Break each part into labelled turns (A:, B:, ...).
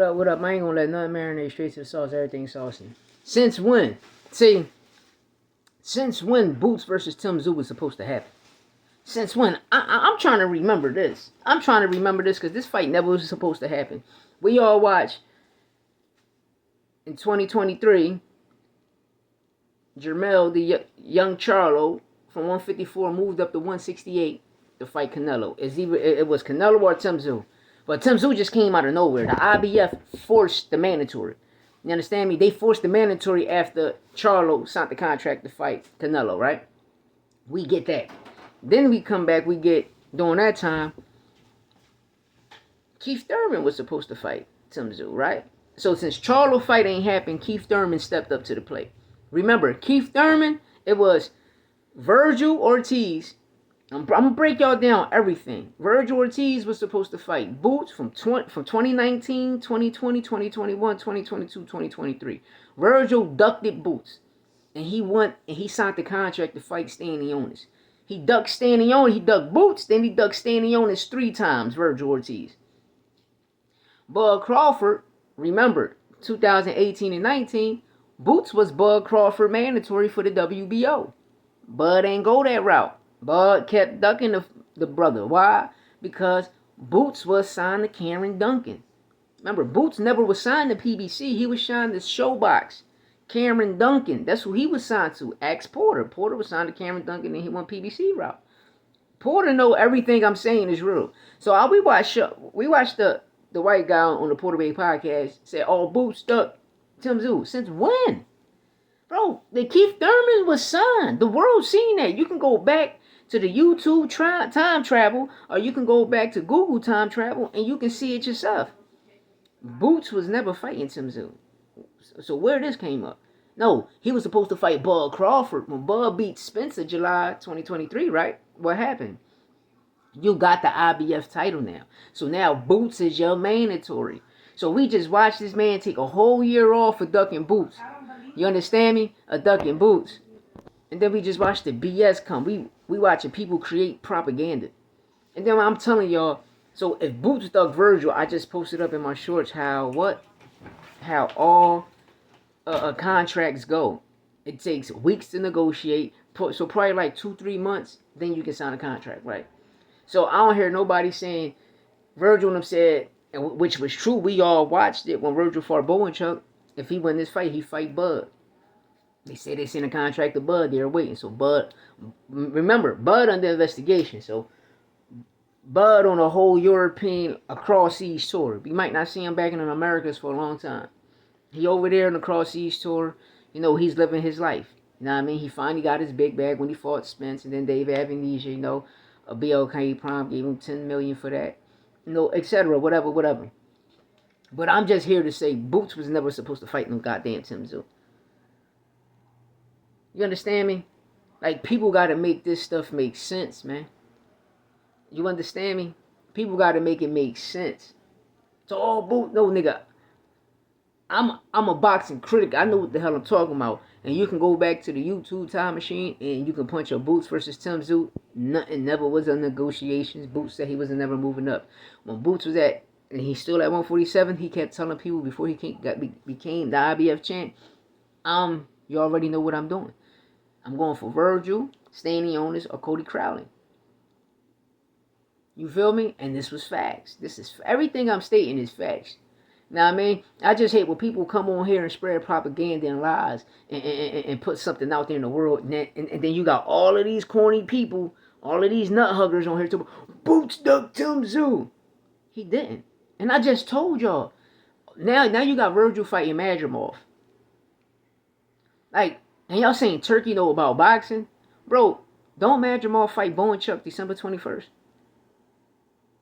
A: What up? I ain't gonna let nothing marinate straight to the sauce. Everything saucy. Since when? See, since when Boots versus Tszyu was supposed to happen? Since when? I'm trying to remember this. I'm trying to remember this because this fight never was supposed to happen. We all watch in 2023, Jermell, the young Charlo, from 154 moved up to 168 to fight Canelo. It was Canelo or Tszyu. But Tszyu just came out of nowhere. The IBF forced the mandatory. You understand me? They forced the mandatory after Charlo signed the contract to fight Canelo, right? We get that. Then we come back, we get, during that time, Keith Thurman was supposed to fight Tszyu, right? So since Charlo fight ain't happened, Keith Thurman stepped up to the plate. Remember, Keith Thurman, it was Virgil Ortiz. I'm going to break y'all down everything. Virgil Ortiz was supposed to fight Boots from 2019, 2020, 2021, 2022, 2023. Virgil ducked it Boots. And he won, and he signed the contract to fight Stanionis. He ducked Stanionis, he ducked Boots, then he ducked Stanionis 3 times, Virgil Ortiz. Bud Crawford, remember, 2018 and 19, Boots was Bud Crawford mandatory for the WBO. Bud ain't go that route. Bud kept ducking the brother. Why? Because Boots was signed to Cameron Duncan. Remember, Boots never was signed to PBC. He was signed to Showbox. Cameron Duncan, that's who he was signed to. Ask Porter. Porter was signed to Cameron Duncan and he went PBC route. Porter know everything I'm saying is real. So we watched the white guy on the Porter Bay podcast say, "Oh, Boots ducked Tszyu." Since when? Bro, the Keith Thurman was signed. The world seen that. You can go back to the YouTube time travel, or you can go back to Google time travel, and you can see it yourself. Boots was never fighting Tszyu. So where this came up? No, he was supposed to fight Bud Crawford when Bud beat Spencer July 2023, right? What happened? You got the IBF title now. So now Boots is your mandatory. So we just watched this man take a whole year off for ducking Boots. You understand me? A ducking Boots. And then we just watched the BS come. We watching people create propaganda. And then I'm telling y'all, so if Boots ducked Virgil, I just posted up in my shorts how all contracts go. It takes weeks to negotiate. So probably like 2-3 months, then you can sign a contract, right? So I don't hear nobody saying, Virgil and them said, which was true, we all watched it when Virgil fought Bowenchuck. If he win this fight, he fight Bud. They say they sent a contract to Bud. They're waiting. So Bud, remember, Bud under investigation. So Bud on a whole European across seas tour. We might not see him back in the Americas for a long time. He over there on the cross seas tour. You know, he's living his life. You know what I mean? He finally got his big bag when he fought Spence, and then Dave Avenesia, you know, a BLK Prime gave him $10 million for that. You know, etc. Whatever. But I'm just here to say Boots was never supposed to fight no goddamn Tszyu. You understand me? Like, people got to make this stuff make sense, man. You understand me? People got to make it make sense. So, oh, Boots, no, nigga. I'm a boxing critic. I know what the hell I'm talking about. And you can go back to the YouTube time machine and you can punch your Boots versus Tszyu. Nothing never was on negotiations. Boots said he wasn't never moving up. When Boots was at, and he's still at 147, he kept telling people before he became the IBF champ, you already know what I'm doing. I'm going for Virgil, Stanionis, or Cody Crowley. You feel me? And this was facts. This is everything I'm stating is facts. Now, I mean, I just hate when people come on here and spread propaganda and lies and put something out there in the world, and then you got all of these corny people, all of these nut huggers on here talking, Boots ducked Tszyu. He didn't. And I just told y'all. Now you got Virgil fighting Madrimov. Like, and y'all saying Turkey know about boxing? Bro, don't Madrimov fight Bowenchuck December 21st?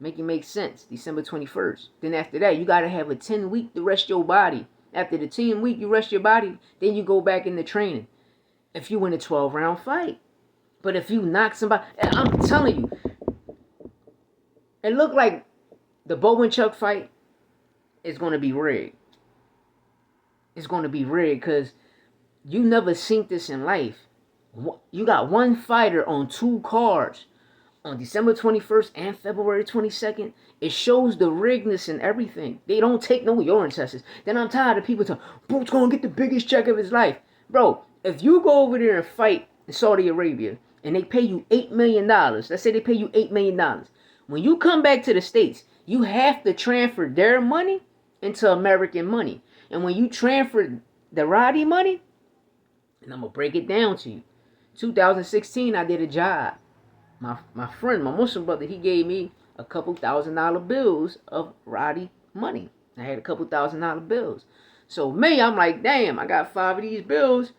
A: Make it make sense. December 21st. Then after that, you got to have a 10-week to rest your body. After the 10-week you rest your body, then you go back into training. If you win a 12-round fight. But if you knock somebody, I'm telling you, it looked like the Bowenchuck fight is going to be rigged. It's going to be rigged because you never seen this in life. You got one fighter on 2 cards on December 21st and February 22nd, it shows the rigness and everything. They don't take no urine tests. Then I'm tired of people talking, Boots gonna get the biggest check of his life. Bro, if you go over there and fight in Saudi Arabia and they pay you $8 million, let's say they pay you $8 million. When you come back to the States, you have to transfer their money into American money. And when you transfer the Roddy money, and I'm gonna break it down to you. 2016, I did a job. My friend, my Muslim brother, he gave me a couple $1,000 bills of Roddy money. I had a couple $1,000 bills. So me, I'm like, damn, I got 5 of these bills.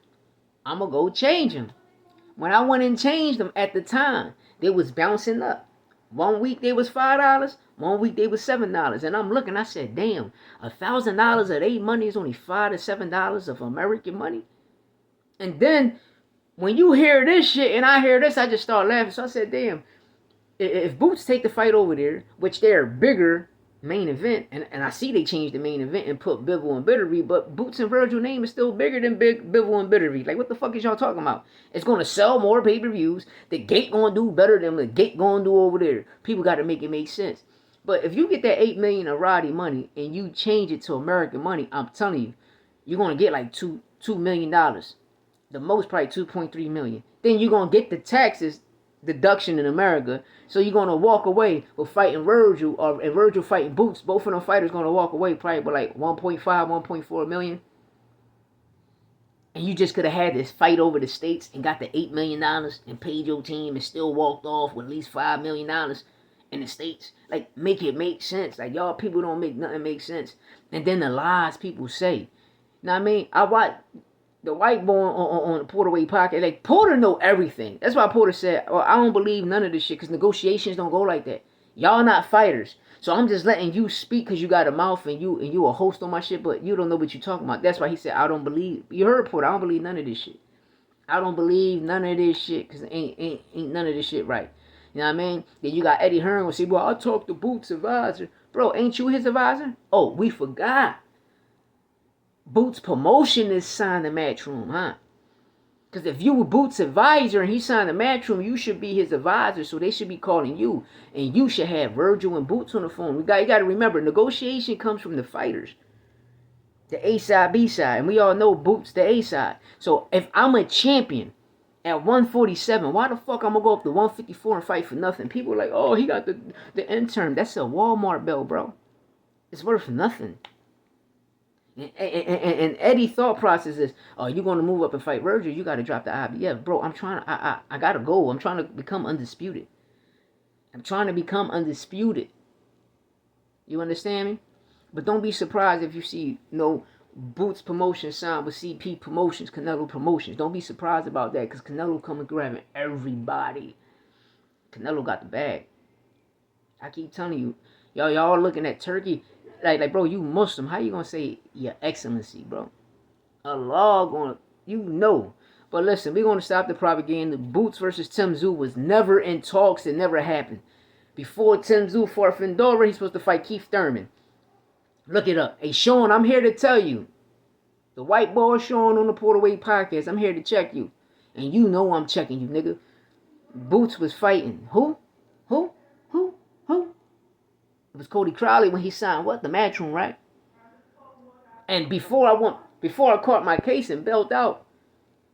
A: I'm gonna go change them. When I went and changed them at the time, they was bouncing up. 1 week they was $5, 1 week they was $7. And I'm looking, I said, damn, $1,000 of their money is only $5 to $7 of American money. And then when you hear this shit and I hear this, I just start laughing. So I said, damn, if Boots take the fight over there, which they're bigger main event, and I see they changed the main event and put Bivol and Bitterly, but Boots and Virgil name is still bigger than Bivol and Bitterly. Like, what the fuck is y'all talking about? It's going to sell more pay-per-views. The gate going to do better than the gate going to do over there. People got to make it make sense. But if you get that $8 million of Roddy money and you change it to American money, I'm telling you, you're going to get like $2 million. The most, probably $2.3 million. Then you're going to get the taxes deduction in America. So you're going to walk away with fighting Virgil and Virgil fighting Boots. Both of them fighters going to walk away probably with like 1.5, 1.4 million. And you just could have had this fight over the States and got the $8 million and paid your team and still walked off with at least $5 million in the States. Like, make it make sense. Like, y'all people don't make nothing make sense. And then the lies people say. You know what I mean? I watch the white boy on the Porter Way podcast. Like, Porter know everything. That's why Porter said, well, I don't believe none of this shit because negotiations don't go like that. Y'all not fighters. So I'm just letting you speak because you got a mouth and you a host on my shit, but you don't know what you talking about. That's why he said, I don't believe. You heard Porter. I don't believe none of this shit. I don't believe none of this shit because ain't none of this shit right. You know what I mean? Then you got Eddie Hearn will say, well, I talked to Boots' advisor. Bro, ain't you his advisor? Oh, we forgot. Boots' promotion is signed the Matchroom, huh? Because if you were Boots' advisor and he signed the Matchroom, you should be his advisor, so they should be calling you. And you should have Virgil and Boots on the phone. You got to remember, negotiation comes from the fighters. The A side, B side. And we all know Boots the A side. So if I'm a champion at 147, why the fuck I'm going to go up to 154 and fight for nothing? People are like, oh, he got the intern. That's a Walmart belt, bro. It's worth nothing. And Eddie's thought process is, oh, you're going to move up and fight Virgil, you got to drop the IBF. Bro, I got to go. I'm trying to become undisputed. I'm trying to become undisputed. You understand me? But don't be surprised if you see no Boots promotion signed with CP Promotions, Canelo Promotions. Don't be surprised about that because Canelo coming grabbing everybody. Canelo got the bag. I keep telling you, y'all looking at Turkey. Like, bro, you Muslim. How you gonna say your excellency, bro? Allah gonna, you know. But listen, we're gonna stop the propaganda. Boots versus Tszyu was never in talks. It never happened. Before Tszyu fought Fedora, he's supposed to fight Keith Thurman. Look it up. Hey, Sean, I'm here to tell you. The white boy Sean on the Porter Way podcast. I'm here to check you. And you know I'm checking you, nigga. Boots was fighting. Who? It was Cody Crowley when he signed what? The Matchroom, right? And before I caught my case and bailed out,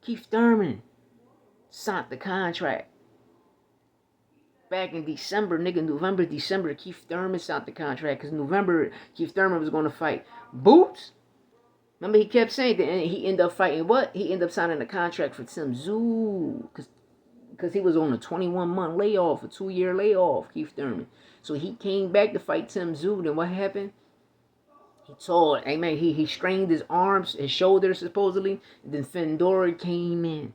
A: Keith Thurman signed the contract. Back in December, November, December, Keith Thurman signed the contract because November, Keith Thurman was going to fight Boots. Remember, he kept saying that he ended up fighting what? He ended up signing a contract for Tszyu because he was on a 21-month layoff, a 2-year layoff, Keith Thurman. So he came back to fight Tszyu. Then what happened? He tore, amen, he strained his arms, his shoulders supposedly. And then Fedora came in.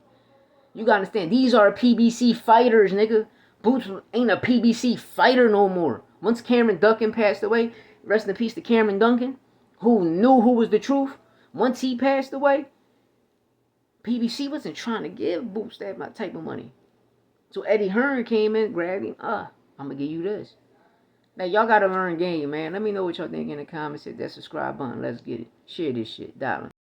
A: You gotta understand, these are PBC fighters, nigga. Boots ain't a PBC fighter no more. Once Cameron Duncan passed away, rest in peace to Cameron Duncan, who knew who was the truth. Once he passed away, PBC wasn't trying to give Boots that type of money. So Eddie Hearn came in, grabbed him. I'm gonna give you this. Now, y'all gotta learn game, man. Let me know what y'all think in the comments. Hit that subscribe button. Let's get it. Share this shit. Dial.